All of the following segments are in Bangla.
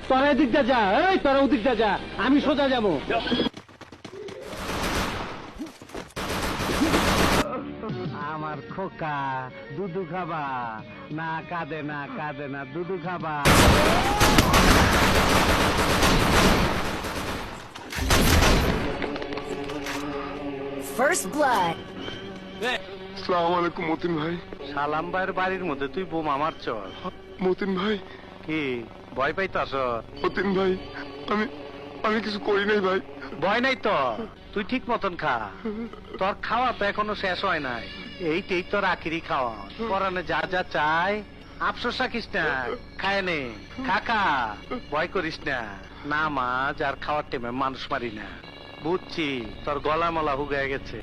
তোরা এদিকটা যা, এই তোরা ওদিকটা যা, আমি সোজা যাবো। আমার খোকা দুধু খাবা না? কাঁদে না, কাঁদে না, দুধু খাবা। First blood. আসসালামু আলাইকুম মতিন ভাই। সালাম ভাইয়ের বাড়ির মধ্যে তুই বোমা মারছ? মতিন ভাই, কি ভয় পাইতাছ? মতিন ভাই, আমি আমি কিছু করি নাই ভাই। ভয় নাই তো, তুই ঠিক মতন খা। তোর খাওয়া তো এখনো শেষ হয় নাই, এইটাই তোর আখিরি খাওয়া। পরানে যা যা চায় আফসোস রাখিস না, খায় নে, খা খা, ভয় করিস না। না মাছ আর খাওয়ার টাইমে মানুষ মারি না, বুঝছি। তোর গলা মলা হুগায় গেছে।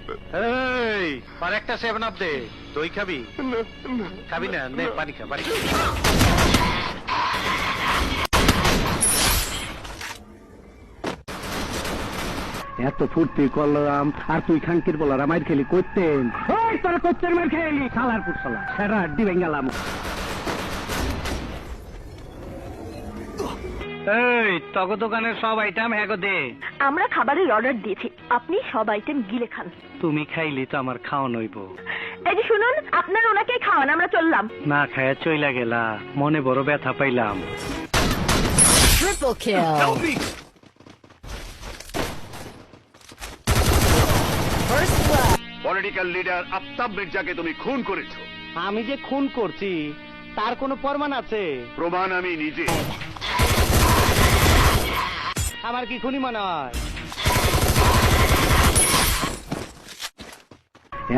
এই আর একটা 7 আপ দে। দই খাবি? খাবি না? নে পানি খা, পানি খা। এত ফুর্তি করলাম আর তুই খাঙ্কির বলার মাইর খেলি করতেন। তোরা করতেন মাইর খেলি খালার পুরসালা সেরা ডিবেন গেলাম। এই তগো দোকানের সব আইটেম হ্যাগো দে। আমরা খাবারের অর্ডার দিয়েছি, আপনি সব আইটেম গিলে খান। তুমি খাইলি তো আমার খাওয়ান হইব। এই যে শুনুন, আপনার ওনাকে খাওয়ান, আমরা চললাম। না খায়া চইলা গেলা, মনে বড় ব্যথা পাইলাম। Triple kill. First blood. Political leader Aftab মির্জাকে তুমি খুন করেছো। আমি যে খুন করছি তার কোনো প্রমাণ আছে? প্রমাণ আমি নিজে। আমার কি খুনি মনে হয়?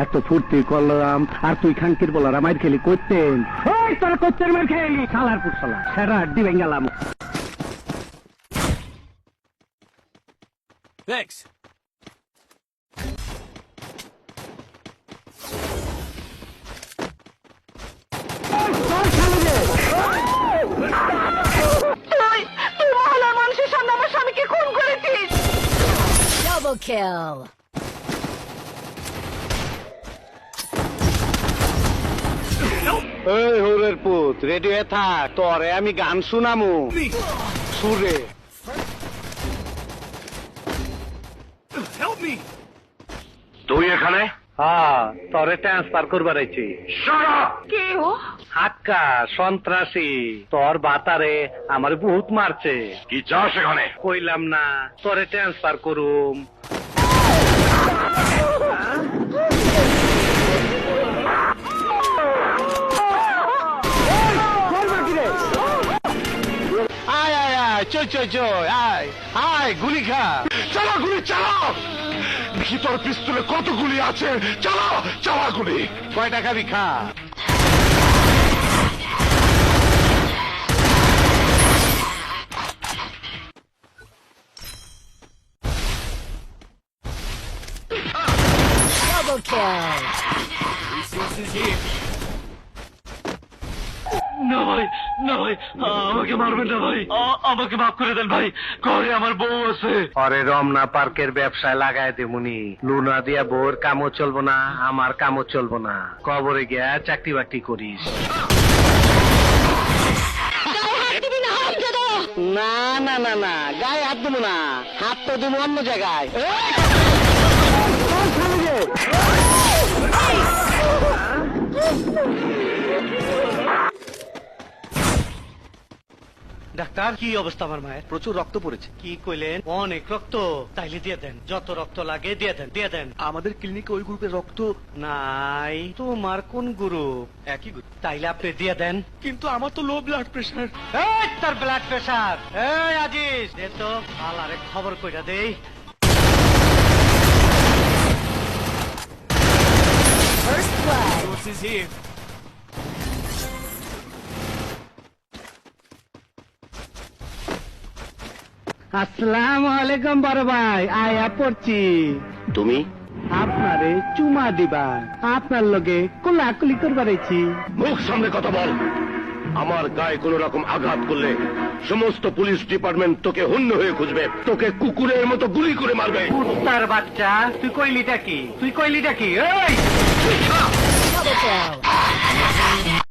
এত ফুর্তি করলাম আর তুই খাঙ্কির বলার মাইর খেলি করতেন। তোরা করতেন মাইর খেলি খালার পুরসালা সেরা ডিবেন গেলাম। Thanks. তুই মহলার মানুষের সামনে আমার স্বামীকে খুন করেছিস। Double kill. এই হোরের পুত, রেডি হয়ে থাক, তোরে আমি গান শুনামু সুরে। Help me! তুই এখানে? হ্যাঁ, তোরে ট্রান্সফার করবার আইছি। Shut up! কে ও? হাক্কা সন্ত্রাসী, তোর বাতারে আমার বহুত মারছে। কি চাস এখানে? কইলাম না তোরে ট্রান্সফার করুম। আয় আয় আয়, চই চই চই, আয় আয়, গুলি খা। চালা গুলি চালাও! দেখি তোর পিস্তলে কত গুলি আছে। চালাও, চালা গুলি। কয়টা খাবি খা। Double kill. Resources here. না ভাই, না ভাই, আমাকে মারবেন না ভাই, আমাকে মাফ করে দেন ভাই, ঘরে আমার বউ আছে। আরে রমনা পার্কের ব্যবসায় লাগাই দেবনি, লুনা দিয়া বউর কামও চলবো না, আমার কামও চলবো না। কবরে গিয়া চাকরি বাকরি করিস। না না না না, গায়ে হাত দেবো না, হাত তো দেবো অন্য জায়গায়। ডাক্তার, কি অবস্থা আমার মায়ের? প্রচুর রক্ত পড়েছে। কি কইলেন? অনেক রক্ত? তাইলে দিয়ে দেন, যত রক্ত লাগে দিয়ে দেন, দিয়ে দেন। আমাদের ক্লিনিকে ওই গ্রুপের রক্ত নাই, তোমার কোন গ্রুপ? একই গ্রুপ। তাইলে আপনি দিয়ে দেন। কিন্তু আমার তো লো ব্লাড প্রেশার। এই তার ব্লাড প্রেশার। এই আজিজ, দে তো, আলারে খবর কইরা দেই। First blood. Resources here. আসসালামু আলাইকুম বড় ভাই, আয়া পড়ছি। তুমি? আপনারে চুমা দিবা, আপনার লগে কোলাকুলি করবার আইছি। মুখ সামনে কথা বল। আমার গায়ে কোন রকম আঘাত করলে সমস্ত পুলিশ ডিপার্টমেন্ট তোকে হন্য হয়ে খুঁজবে, তোকে কুকুরের মতো গুলি করে মারবে। কুত্তার বাচ্চা, তুই কইলিটা কি? তুই কইলিটা কি? এই Double kill.